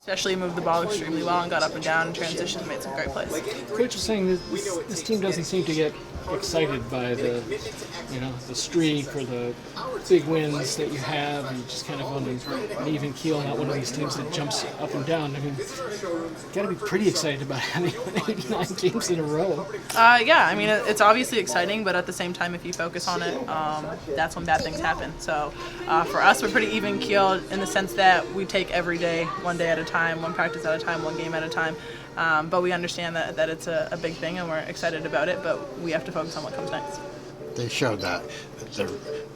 Especially moved the ball extremely well and got up and down and transitioned and made some great plays. Coach is saying that this team doesn't seem to get excited by the streak or the big wins that you have, and just kind of on an even keel, not one of these teams that jumps up and down. I mean, you've got to be pretty excited about having 89 games in a row. Yeah, I mean, it's obviously exciting, but at the same time, if you focus on it, that's when bad things happen. So for us, we're pretty even keeled in the sense that we take every day, one day at a time, one practice at a time, one game at a time. But we understand that it's a big thing and we're excited about it, but we have to focus on what comes next. They showed that, the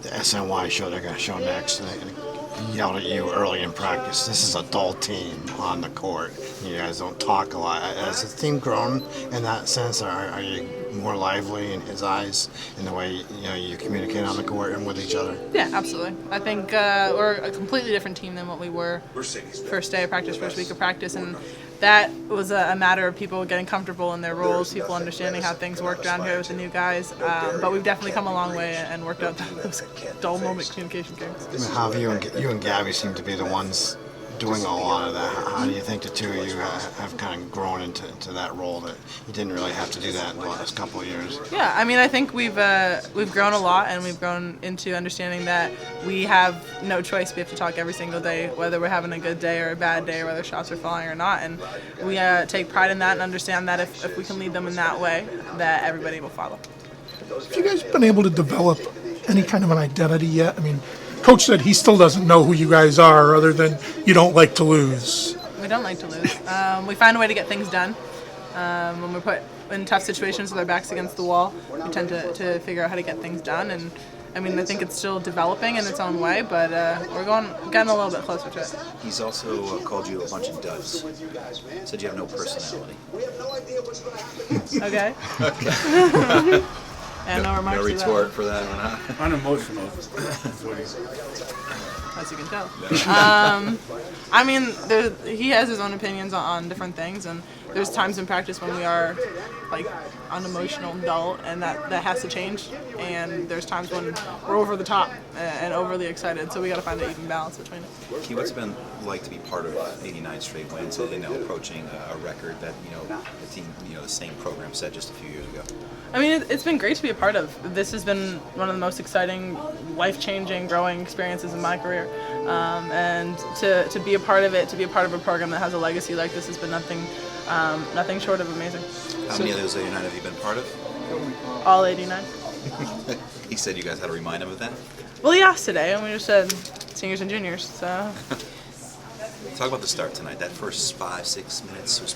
SNY show they're going to show next, and they yelled at you early in practice. This is a dull team on the court. You guys don't talk a lot. Has the team grown in that sense? Are you more lively in his eyes in the way you communicate on the court and with each other? Yeah, absolutely. I think we're a completely different team than what we were first day of practice, first week of practice, and that was a matter of people getting comfortable in their roles, people understanding how things work down here with the new guys. But we've definitely come a long way and worked out those dull moment communication games. I mean, how you and Gabby seem to be the ones doing a lot of that. How do you think the two of you have kind of grown into that role that you didn't really have to do that in the last couple of years? Yeah, I mean, I think we've grown a lot, and we've grown into understanding that we have no choice. We have to talk every single day, whether we're having a good day or a bad day, or whether shots are falling or not. And we take pride in that and understand that if we can lead them in that way, that everybody will follow. Have you guys been able to develop any kind of an identity yet? I mean, Coach said he still doesn't know who you guys are other than you don't like to lose. We don't like to lose. We find a way to get things done. When we're put in tough situations with our backs against the wall, we tend to figure out how to get things done. And I mean, I think it's still developing in its own way, but we're getting a little bit closer to it. He's also called you a bunch of duds. Said you have no personality. Okay. And no remarks. No retort for that or not. Unemotional. As you can tell. I mean, he has his own opinions on different things, and there's times in practice when we are like unemotional and dull, and that has to change. And there's times when we're over the top and overly excited, so we got to find an even balance between it. Key, what's it been like to be part of 89 straight wins, approaching a record that the team, the same program set just a few years ago? I mean, it's been great to be a part of. This has been one of the most exciting, life-changing, growing experiences in my career. And to be a part of it, to be a part of a program that has a legacy like this has been nothing short of amazing. How many of those 89 have you been part of? All 89. He said you guys had to remind him of that? Well, he asked today, and we just said seniors and juniors. So. Talk about the start tonight. That first 5-6 minutes was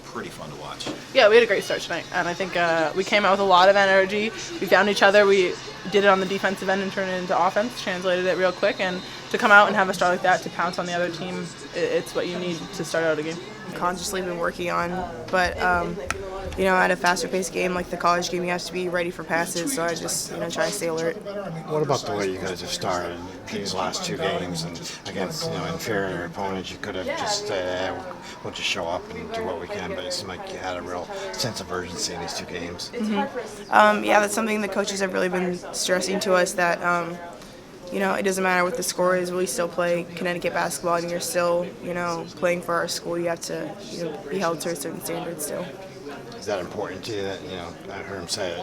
pretty fun to watch. Yeah, we had a great start tonight, and I think we came out with a lot of energy. We found each other. We did it on the defensive end and turned it into offense, translated it real quick, and to come out and have a start like that, to pounce on the other team, it's what you need to start out a game. Consciously been working on, but at a faster paced game like the college game, you have to be ready for passes, so I just try to stay alert. What about the way you guys have started these last two games and against inferior opponents? You could have just we'll just show up and do what we can, but it seemed like you had a real sense of urgency in these two games. Mm-hmm. Yeah, that's something the coaches have really been stressing to us, that it doesn't matter what the score is. We still play Connecticut basketball, and you're still, playing for our school. You have to, be held to a certain standard still. Is that important to you? That I heard him say it.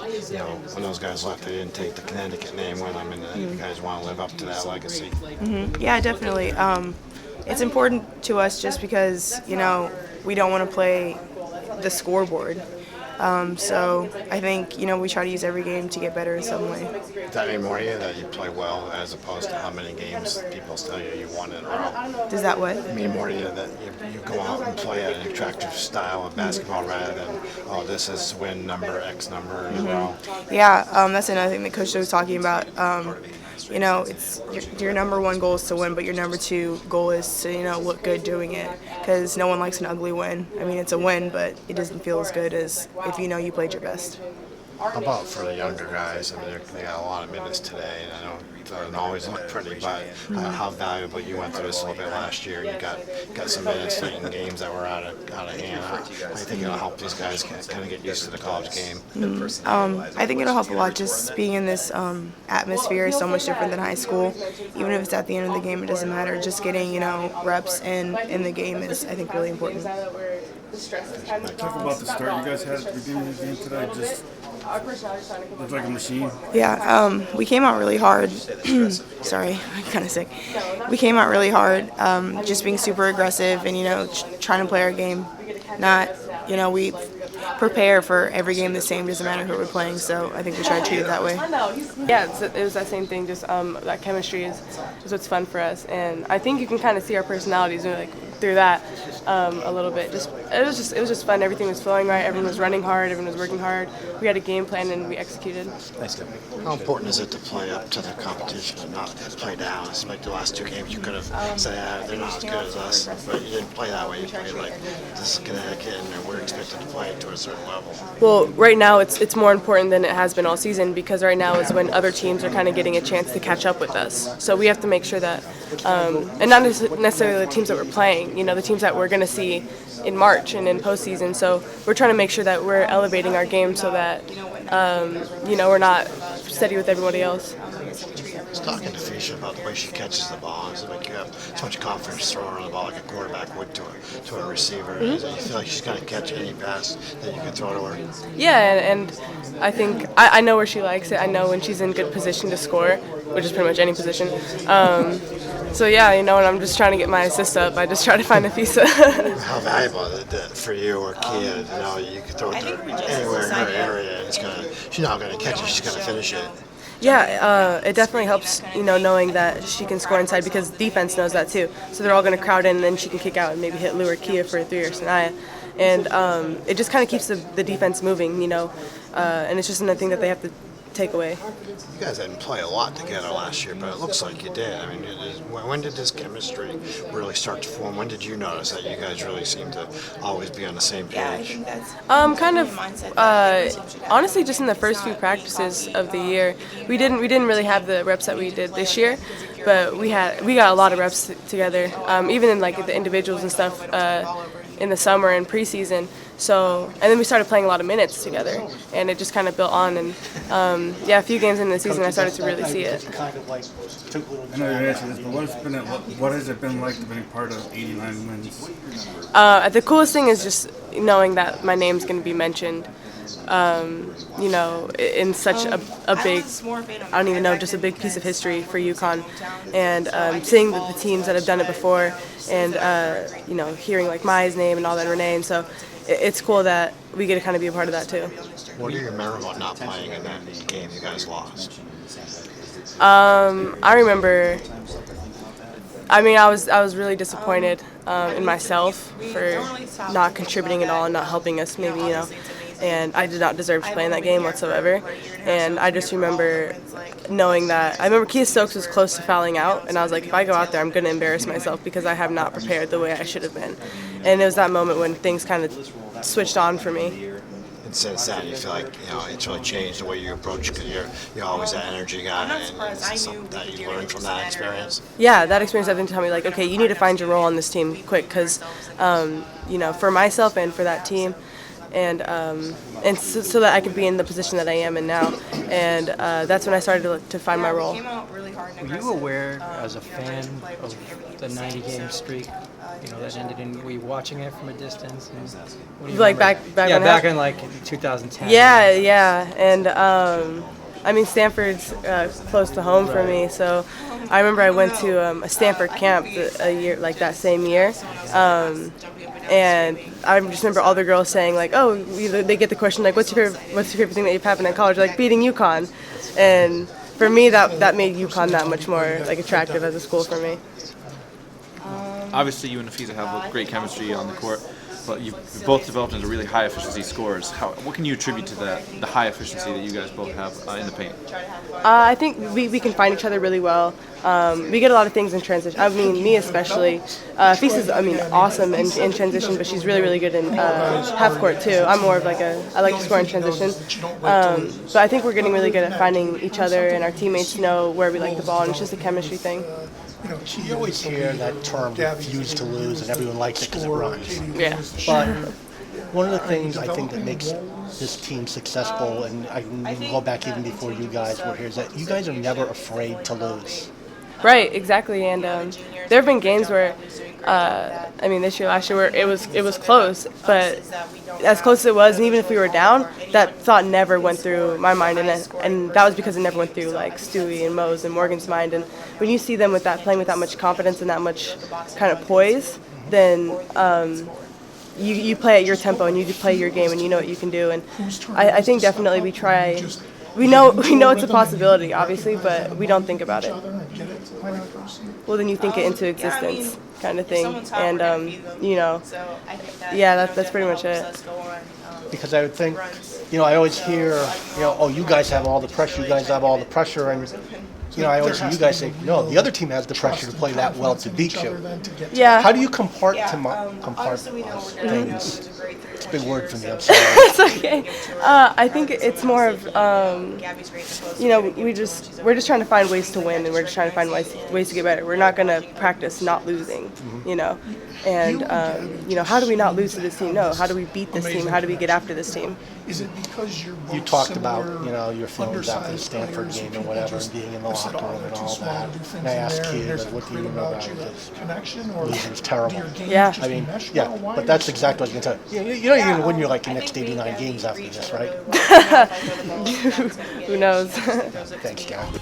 When those guys left, they didn't take the Connecticut name with them, and you guys want to live up to that legacy. Mm-hmm. Yeah, definitely. It's important to us just because we don't want to play the scoreboard. So I think, we try to use every game to get better in some way. Does that mean more to you that you play well as opposed to how many games people tell you won in a row? Does that what? Mean more to you that you go out and play at an attractive style of basketball rather than, this is win number X number in a row? Yeah, that's another thing that Coach was talking about. It's your number one goal is to win, but your number two goal is to, look good doing it, because no one likes an ugly win. I mean, it's a win, but it doesn't feel as good as if you played your best. How about for the younger guys? I mean, they got a lot of minutes today, and I know it doesn't always look pretty, but how valuable you went through this a little bit last year. You got some minutes late in games that were out of hand. How do you think it'll help these guys kind of get used to the college game? I think it'll help a lot. Just being in this atmosphere is so much different than high school. Even if it's at the end of the game, it doesn't matter. Just getting reps in the game is, I think, really important. Talk about the start you guys had at the beginning of the game today. Just looked like a machine. Yeah, we came out really hard. Sorry, I'm kind of sick. We came out really hard, just being super aggressive and, trying to play our game. Not, we prepare for every game the same, doesn't matter who we're playing, so I think we try to treat it that way. Yeah, it was that same thing, just that chemistry is what's fun for us, and I think you can kind of see our personalities through that a little bit. It was just fun. Everything was flowing right. Everyone was running hard. Everyone was working hard. We had a game plan and we executed. Thanks, Gabby. How important is it to play up to the competition and not play down? It's like the last two games you could have said, they're not as good as us, but you didn't play that way. You played like this is Connecticut and we're expected to play to a certain level. Well, right now it's more important than it has been all season, because right now is when other teams are kind of getting a chance to catch up with us. So we have to make sure that, and not necessarily the teams that we're playing, the teams that we're going to see in March and in postseason. So we're trying to make sure that we're elevating our game so that, we're not steady with everybody else. I was talking to Napheesa about the way she catches the ball. It's like you have so much confidence throwing on the ball like a quarterback would to a receiver. Do you feel like she's going to catch any pass that you can throw to her? Yeah, and I think I know where she likes it. I know when she's in good position to score, which is pretty much any position. So yeah, and I'm just trying to get my assist up. I just try to find Napheesa. How valuable is it for you or Kia to know you can throw it to anywhere in her area and she's not going to catch it, she's going to finish it? Yeah, it definitely helps, knowing that she can score inside, because defense knows that too. So they're all going to crowd in, and then she can kick out and maybe hit Lou or Kia for a 3 or Sanaya. And it just kind of keeps the defense moving, and it's just another thing that they have to take away. You guys didn't play a lot together last year, but it looks like you did. I mean, when did this chemistry really start to form? When did you notice that you guys really seem to always be on the same page? Honestly, just in the first few practices of the year, we didn't really have the reps that we did this year, but we got a lot of reps together, even in like the individuals and stuff in the summer and preseason. So, and then we started playing a lot of minutes together, and it just kind of built on. And a few games into the season, I started to really see it. I know you answered this, but what has it been like to be part of 89 wins? The coolest thing is just knowing that my name's going to be mentioned. In such a big, I don't even know, just a big piece of history for UConn, and seeing the teams that have done it before, and hearing like Maya's name and all that, Renee, and so it's cool that we get to kind of be a part of that too. What do you remember about not playing in that game you guys lost? I remember. I was really disappointed in myself for not contributing at all and not helping us, maybe, and I did not deserve to play in that game whatsoever. And I just remember knowing that, I remember Kia Stokes was close to fouling out, and I was like, if I go out there, I'm going to embarrass myself because I have not prepared the way I should have been. And it was that moment when things kind of switched on for me. And since then, you feel like it's really changed the way you approach, because you're always that energy guy, and it's something that you learned from that experience. Yeah, that experience had been telling me, like, okay, you need to find your role on this team quick, because for myself and for that team, and so that I could be in the position that I am in now, and that's when I started to find my role. Were you aware, as a fan, of the 90-game streak? That ended in, were you watching it from a distance? And what do you like remember? back in like 2010. Yeah, and Stanford's close to home for me, so I remember I went to a Stanford camp that same year, and I just remember all the girls saying like, oh, they get the question like, what's your favorite thing that you've happened at college? Like beating UConn, and for me that made UConn that much more like attractive as a school for me. Obviously, you and Napheesa have great chemistry on the court, but you've both developed into really high efficiency scorers. What can you attribute to the high efficiency that you guys both have in the paint? I think we can find each other really well. We get a lot of things in transition. I mean, me especially. Napheesa's, awesome in transition, but she's really, really good in half court too. I'm more of I like to score in transition. But I think we're getting really good at finding each other, and our teammates know where we like the ball, and it's just a chemistry thing. You always hear that term, refuse to lose, and everyone likes it because it rhymes. Yeah. But one of the things I think that makes this team successful, and I can go back even before you guys were here, is that you guys are never afraid to lose. Right, exactly. And there have been games where, this year, last year, where it was close, but as close as it was, and even if we were down, that thought never went through my mind, and that was because it never went through like Stewie and Mo's and Morgan's mind. And when you see them with that playing with that much confidence and that much kind of poise, then you play at your tempo and you play your game and you know what you can do. And I think definitely we try. We know it's a possibility, obviously, but we don't think about it. Well, then you think it into existence, kind of thing. And that's pretty much it. Because I would think, I always hear, oh, you guys have all the pressure, and I always hear you guys say, no, the other team has the pressure to play that well to beat you. Yeah. How do you compartmentize things? It's a big word for me, I'm sorry. It's okay. I think it's more of, we're just trying to find ways to win, and we're just trying to find ways to get better. We're not going to practice not losing, And, how do we not lose to this team? No, how do we beat this team? How do we get after this team? Is it because you're both You talked about, similar, your feelings after the Stanford game and whatever, and being in the locker room and all that. And I asked you, what do you know about this? Losing's terrible. Yeah. But that's exactly what I was going to tell you. You don't even win your next 89 games after this, right? Who knows? Thanks, Gabby.